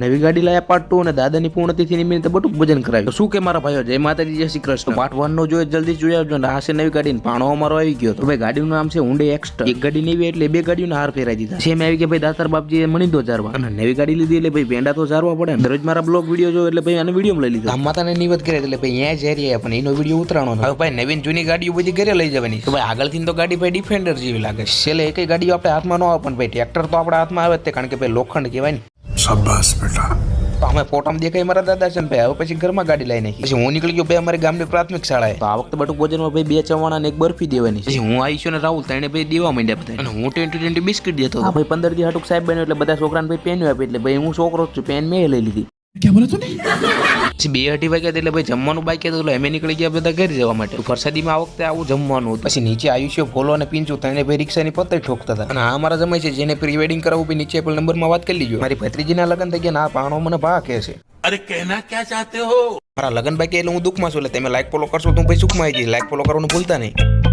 નવી ગાડી લાયા પાર્ટ 2 અને દાદાની પૂર્ણતિથિ નિમિત્તે બટુક ભોજન કરાવ્યું. શું કે મારા ભાઈઓ, જય માતાજી, જય શ્રી કૃષ્ણ. પાર્ટ 1 નો જોયો જલ્દી જોઈ આવજો. આ છે નવી ગાડી, પાણો અમારો આવી ગયો. તો ભાઈ ગાડીનું નામ છે હુન્ડઈ એક્સ્ટર. એક ગાડી નવી એટલે બે ગાડીઓના હાર ફેરાઈ દીધા. સેમ આવી કે ભાઈ દાતાર બાપજીએ મણી તો જારવા અને નવી ગાડી લીધી એટલે ભાઈ પેંડા તો જારવા પડે. દરરોજ મારા બ્લોગ વિડીયો જો એટલે ભાઈ આને વિડીયો લઈ લીધો. આમ માતાને નિવત કરે એટલે ભાઈ અહીંયા જઈ રહ્યા પણ એનો વિડીયો ઉતરાણો. હવે ભાઈ નવીન જૂની ગાડીઓ બધી ઘરે લઈ જવાની. તો ભાઈ આગળથી તો ગાડી ભાઈ ડિફેન્ડર જેવી લાગે. છેલ્લે એક ગાડીઓ આપણે હાથમાં ન આવે પણ ભાઈ ટ્રેક્ટર તો આપણા હાથમાં આવે જ તે, કારણ કે ભાઈ લોખંડ કહેવાય ને. શાબાશ બેટા. તો અમે ફોટામાં દેખાય મારા દાદા છે ને ભાઈ. હવે પછી ઘરમાં ગાડી લઈ નાખી. પછી હું નીકળી ગયો ભાઈ અમારી ગામની પ્રાથમિક શાળાએ. તો આ વખતે બટુક ભોજનમાં ભાઈ 2 ચવાણા ને 1 બરફી દેવાની. પછી હું આવીશું ને રાહુલ ત્રણે ભાઈ દેવા માંડ્યા બધા. અને હું 20 બિસ્કિટ દેતો. ભાઈ 15 દી હાટુક સાહેબ બન્યો એટલે બધા છોકરાને ભાઈ પેન આપી. એટલે ભાઈ હું છોકરો છું, પેન મેં લઈ લીધી. ક્યાં બોલો તું? પછી 2:30 વાગ્યા એટલે ભાઈ જમવાનું બાકી હતું એટલે અમે નીકળી ગયા બધા ઘરે જવા માટે. વરસાદીમાં આ વખતે આવું જમવાનું હતું. પછી નીચે આયુષ્ય, ફોલો અને પિંચુ ત્રણે ભાઈ રિક્ષાની પત્તે ઠોકતા હતા. અને આ અમારા જમાઈ છે જેને પ્રી વેડિંગ કરાવવું ભાઈ નીચે પણ નંબરમાં વાત કરી લીજો. મારી ભત્રીજીના લગ્ન થઈ ગયા. આ પાણો મને ભા કહે છે. અરે કહેના ક્યાં ચાહતે હો? મારા લગ્ન બાકી એટલે હું દુઃખમાં છું. એટલે તમે લાઈક ફોલો કરશો તો હું ભાઈ સુખમાં આવી જઈશ. લાઈક ફોલો કરવાનું ભૂલતા નહીં.